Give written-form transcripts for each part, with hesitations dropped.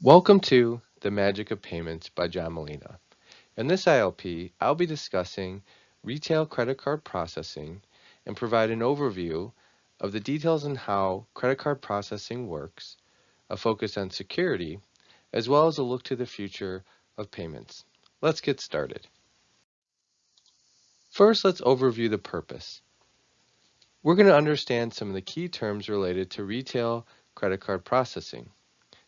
Welcome to The Magic of Payments by John Molina. In this ILP, I'll be discussing retail credit card processing and provide an overview of the details on how credit card processing works, a focus on security, as well as a look to the future of payments. Let's get started. First, let's overview the purpose. We're going to understand some of the key terms related to retail credit card processing,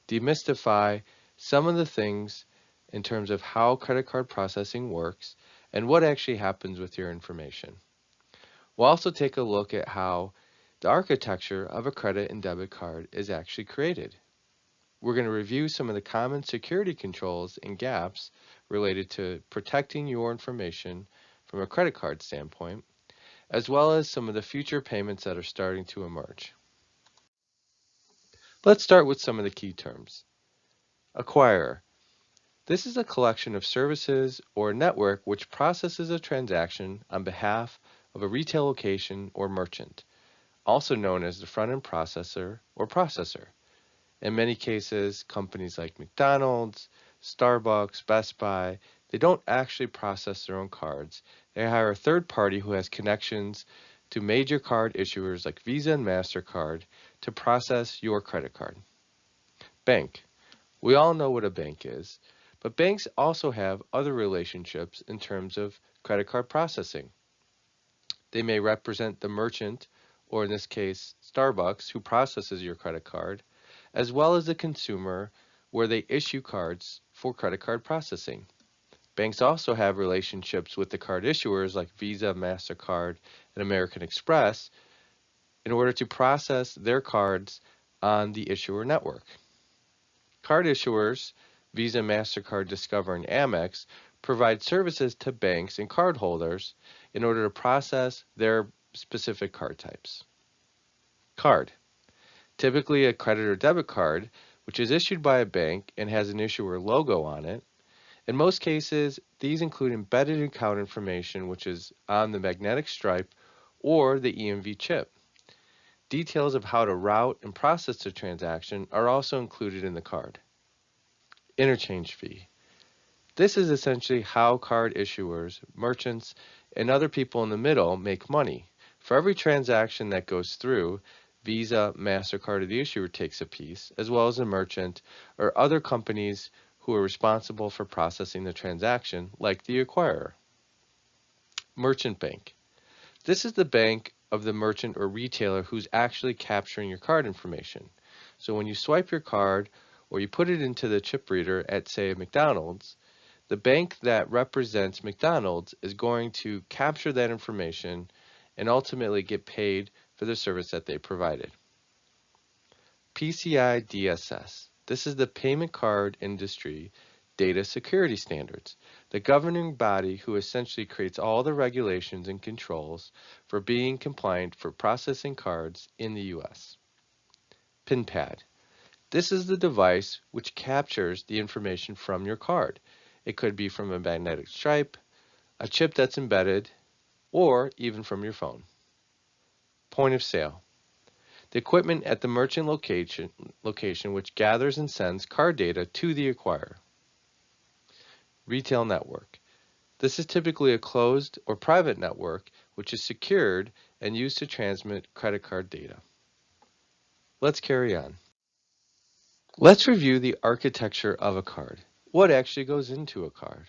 demystify some of the things in terms of how credit card processing works and what actually happens with your information. We'll also take a look at how the architecture of a credit and debit card is actually created. We're going to review some of the common security controls and gaps related to protecting your information from a credit card standpoint, as well as some of the future payments that are starting to emerge. Let's start with some of the key terms. Acquirer. This is a collection of services or a network which processes a transaction on behalf of a retail location or merchant, also known as the front-end processor or processor. In many cases, companies like McDonald's, Starbucks, Best Buy, they don't actually process their own cards. They hire a third party who has connections to major card issuers like Visa and MasterCard to process your credit card. Bank. We all know what a bank is. But banks also have other relationships in terms of credit card processing. They may represent the merchant, or in this case, Starbucks, who processes your credit card, as well as the consumer, where they issue cards for credit card processing. Banks also have relationships with the card issuers like Visa, MasterCard, and American Express in order to process their cards on the issuer network. Card issuers Visa, MasterCard, Discover, and Amex provide services to banks and cardholders in order to process their specific card types. Card. Typically a credit or debit card, which is issued by a bank and has an issuer logo on it. In most cases, these include embedded account information, which is on the magnetic stripe or the EMV chip. Details of how to route and process the transaction are also included in the card. Interchange fee. This is essentially how card issuers, merchants, and other people in the middle make money. For every transaction that goes through, Visa, MasterCard, or the issuer takes a piece, as well as a merchant or other companies who are responsible for processing the transaction, like the acquirer. Merchant bank. This is the bank of the merchant or retailer who's actually capturing your card information. So when you swipe your card or you put it into the chip reader at, say, McDonald's, the bank that represents McDonald's is going to capture that information and ultimately get paid for the service that they provided. PCI DSS. This is the Payment Card Industry Data Security Standards, the governing body who essentially creates all the regulations and controls for being compliant for processing cards in the US. PinPad. This is the device which captures the information from your card. It could be from a magnetic stripe, a chip that's embedded, or even from your phone. Point of sale. The equipment at the merchant location which gathers and sends card data to the acquirer. Retail network. This is typically a closed or private network which is secured and used to transmit credit card data. Let's carry on. Let's review the architecture of a card. What actually goes into a card?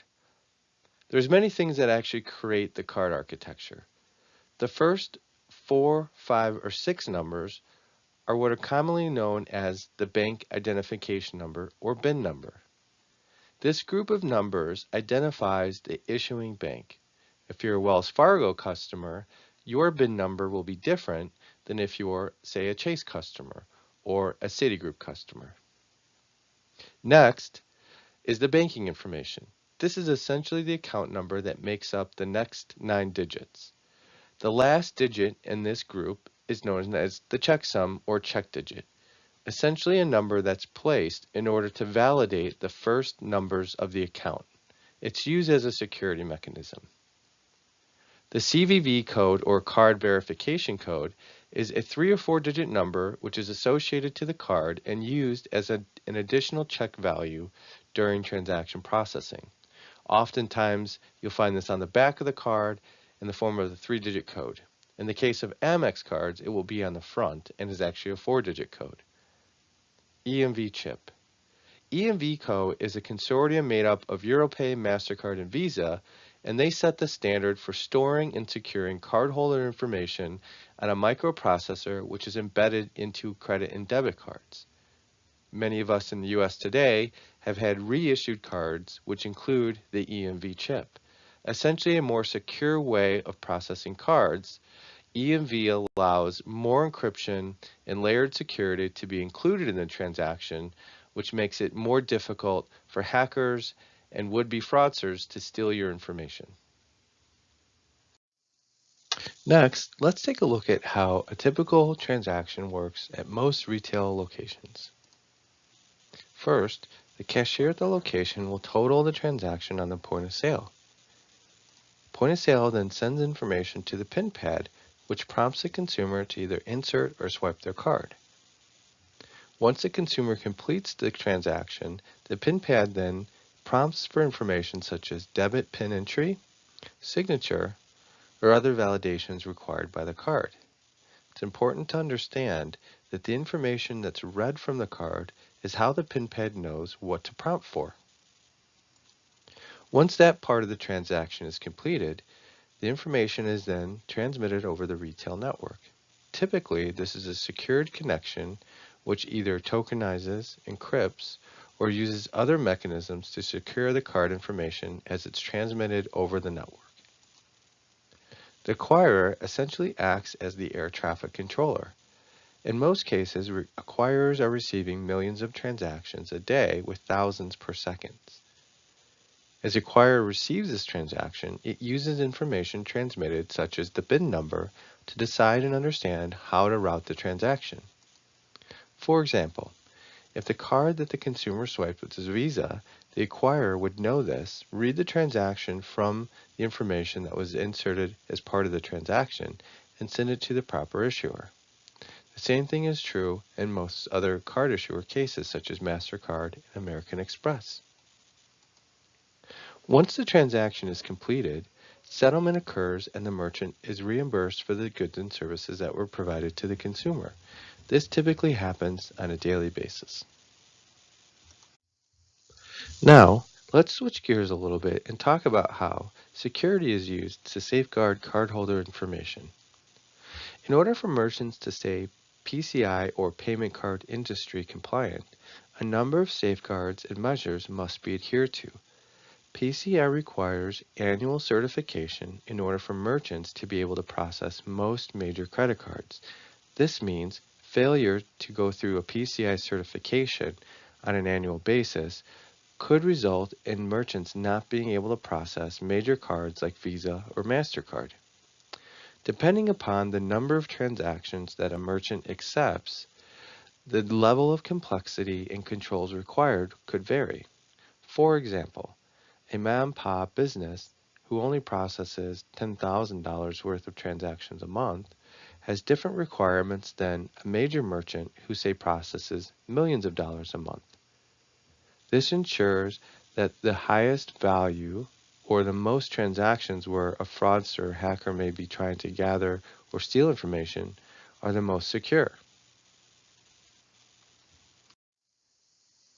There's many things that actually create the card architecture. The first 4, 5, or 6 numbers are what are commonly known as the bank identification number or BIN number. This group of numbers identifies the issuing bank. If you're a Wells Fargo customer, your BIN number will be different than if you're, say, a Chase customer or a Citigroup customer. Next is the banking information. This is essentially the account number that makes up the next 9 digits. The last digit in this group is known as the checksum or check digit, essentially a number that's placed in order to validate the first numbers of the account. It's used as a security mechanism. The CVV code or card verification code is a 3 or 4-digit number which is associated to the card and used as an additional check value during transaction processing. Oftentimes, you'll find this on the back of the card in the form of the 3-digit code. In the case of Amex cards, it will be on the front and is actually a 4-digit code. EMV chip. EMV Co. is a consortium made up of Europay, MasterCard, and Visa, and they set the standard for storing and securing cardholder information on a microprocessor which is embedded into credit and debit cards. Many of us in the US today have had reissued cards which include the EMV chip. Essentially a more secure way of processing cards, EMV allows more encryption and layered security to be included in the transaction, which makes it more difficult for hackers and would-be fraudsters to steal your information. Next, let's take a look at how a typical transaction works at most retail locations. First, the cashier at the location will total the transaction on the point of sale. Point of sale then sends information to the PIN pad, which prompts the consumer to either insert or swipe their card. Once the consumer completes the transaction, the PIN pad then prompts for information such as debit PIN entry, signature, or other validations required by the card. It's important to understand that the information that's read from the card is how the PIN pad knows what to prompt for. Once that part of the transaction is completed, the information is then transmitted over the retail network. Typically, this is a secured connection which either tokenizes, encrypts, or uses other mechanisms to secure the card information as it's transmitted over the network. The acquirer essentially acts as the air traffic controller. In most cases, acquirers are receiving millions of transactions a day with thousands per second. As the acquirer receives this transaction, it uses information transmitted such as the BIN number to decide and understand how to route the transaction. For example, if the card that the consumer swiped was Visa, the acquirer would know this, read the transaction from the information that was inserted as part of the transaction, and send it to the proper issuer. The same thing is true in most other card issuer cases such as MasterCard and American Express. Once the transaction is completed, settlement occurs and the merchant is reimbursed for the goods and services that were provided to the consumer. This typically happens on a daily basis. Now, let's switch gears a little bit and talk about how security is used to safeguard cardholder information. In order for merchants to stay PCI or payment card industry compliant, a number of safeguards and measures must be adhered to. PCI requires annual certification in order for merchants to be able to process most major credit cards. This means failure to go through a PCI certification on an annual basis could result in merchants not being able to process major cards like Visa or MasterCard. Depending upon the number of transactions that a merchant accepts, the level of complexity and controls required could vary. For example, a mom-and-pop business who only processes $10,000 worth of transactions a month has different requirements than a major merchant who, say, processes millions of dollars a month. This ensures that the highest value or the most transactions where a fraudster or hacker may be trying to gather or steal information are the most secure.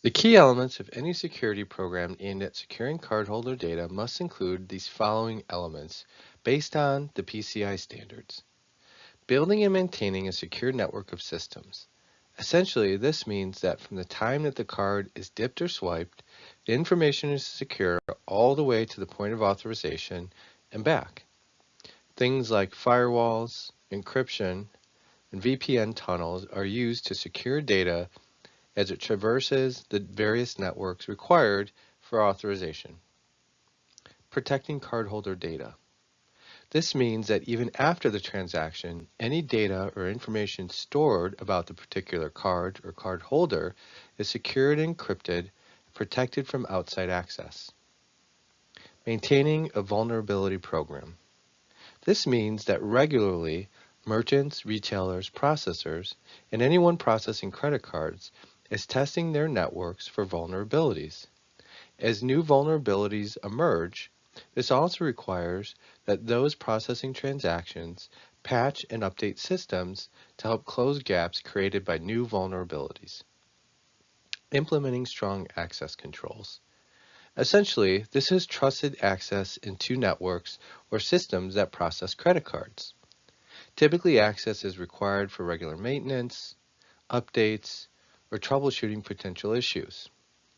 The key elements of any security program aimed at securing cardholder data must include these following elements based on the PCI standards. Building and maintaining a secure network of systems. Essentially, this means that from the time that the card is dipped or swiped, the information is secure all the way to the point of authorization and back. Things like firewalls, encryption, and VPN tunnels are used to secure data as it traverses the various networks required for authorization. Protecting cardholder data. This means that even after the transaction, any data or information stored about the particular card or card holder is secured and encrypted, protected from outside access. Maintaining a vulnerability program. This means that regularly, Merchants, retailers, processors, and anyone processing credit cards is testing their networks for vulnerabilities. As new vulnerabilities emerge, this also requires that those processing transactions patch and update systems to help close gaps created by new vulnerabilities. Implementing strong access controls. Essentially, this is trusted access into networks or systems that process credit cards. Typically, access is required for regular maintenance, updates, or troubleshooting potential issues.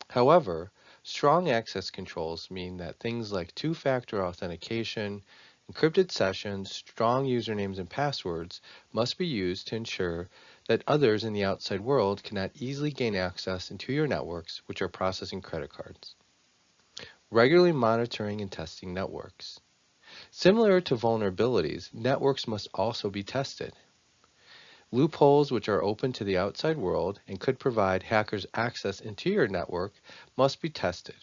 However, strong access controls mean that things like two-factor authentication, encrypted sessions, strong usernames and passwords must be used to ensure that others in the outside world cannot easily gain access into your networks which are processing credit cards. Regularly monitoring and testing networks. Similar to vulnerabilities, networks must also be tested. Loopholes which are open to the outside world and could provide hackers access into your network must be tested.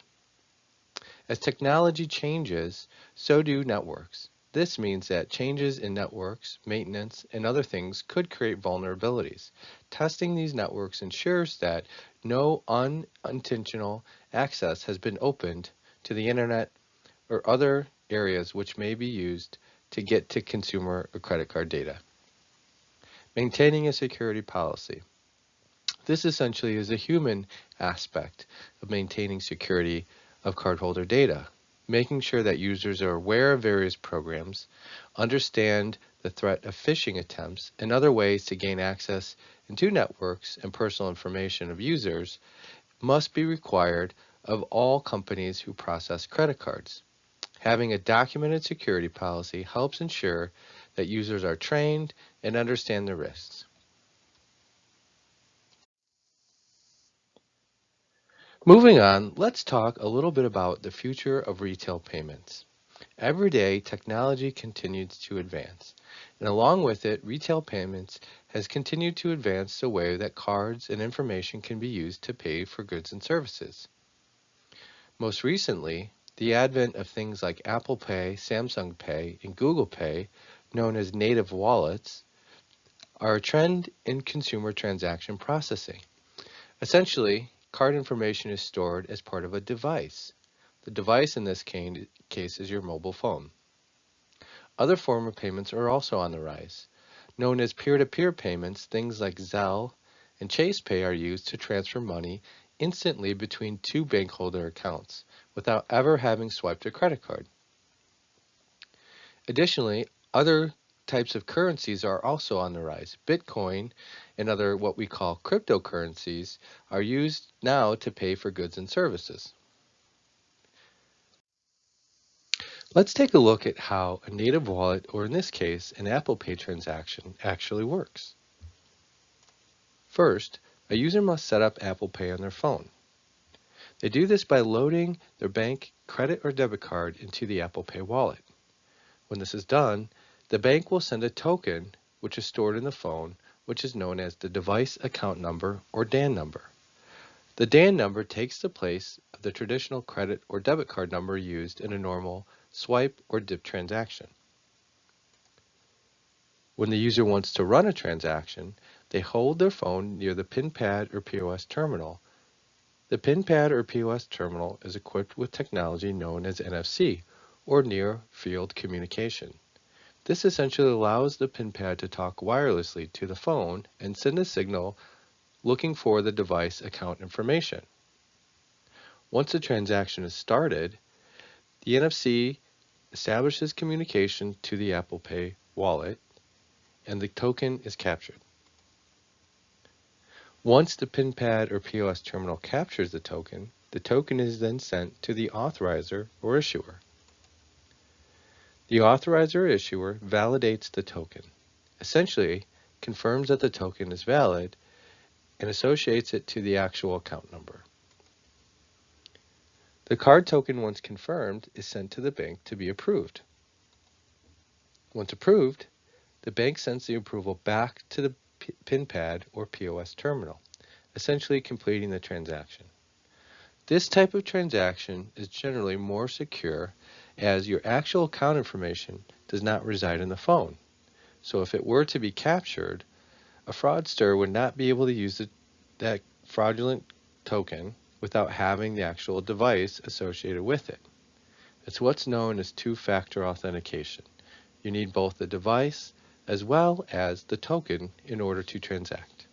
As technology changes, so do networks. This means that changes in networks, maintenance, and other things could create vulnerabilities. Testing these networks ensures that no unintentional access has been opened to the internet or other areas which may be used to get to consumer or credit card data. Maintaining a security policy. This essentially is a human aspect of maintaining security of cardholder data, making sure that users are aware of various programs, understand the threat of phishing attempts, and other ways to gain access into networks and personal information of users must be required of all companies who process credit cards. Having a documented security policy helps ensure that users are trained and understand the risks. Moving on, let's talk a little bit about the future of retail payments. Every day, technology continues to advance, and along with it, retail payments has continued to advance the way that cards and information can be used to pay for goods and services. Most recently, the advent of things like Apple Pay, Samsung Pay, and Google Pay, known as native wallets, are a trend in consumer transaction processing. Essentially, card information is stored as part of a device. The device in this case is your mobile phone. Other forms of payments are also on the rise. Known as peer-to-peer payments, things like Zelle and Chase Pay are used to transfer money instantly between two bank holder accounts without ever having swiped a credit card. Additionally, other types of currencies are also on the rise. Bitcoin and other what we call cryptocurrencies are used now to pay for goods and services. Let's take a look at how a native wallet, or in this case, an Apple Pay transaction, actually works. First, a user must set up Apple Pay on their phone. They do this by loading their bank credit or debit card into the Apple Pay wallet. When this is done, the bank will send a token which is stored in the phone, which is known as the device account number or DAN number. The DAN number takes the place of the traditional credit or debit card number used in a normal swipe or dip transaction. When the user wants to run a transaction, they hold their phone near the PIN pad or POS terminal. The PIN pad or POS terminal is equipped with technology known as NFC, or Near Field Communication. This essentially allows the PIN pad to talk wirelessly to the phone and send a signal looking for the device account information. Once the transaction is started, the NFC establishes communication to the Apple Pay wallet, and the token is captured. Once the PIN pad or POS terminal captures the token is then sent to the authorizer or issuer. The authorizer or issuer validates the token, essentially confirms that the token is valid, and associates it to the actual account number. The card token, once confirmed, is sent to the bank to be approved. Once approved, the bank sends the approval back to the PIN pad or POS terminal, essentially completing the transaction. This type of transaction is generally more secure as your actual account information does not reside in the phone. So if it were to be captured, a fraudster would not be able to use that fraudulent token without having the actual device associated with it. It's what's known as two-factor authentication. You need both the device as well as the token in order to transact.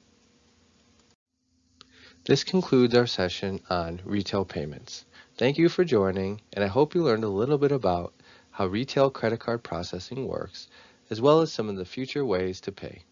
This concludes our session on retail payments. Thank you for joining, and I hope you learned a little bit about how retail credit card processing works, as well as some of the future ways to pay.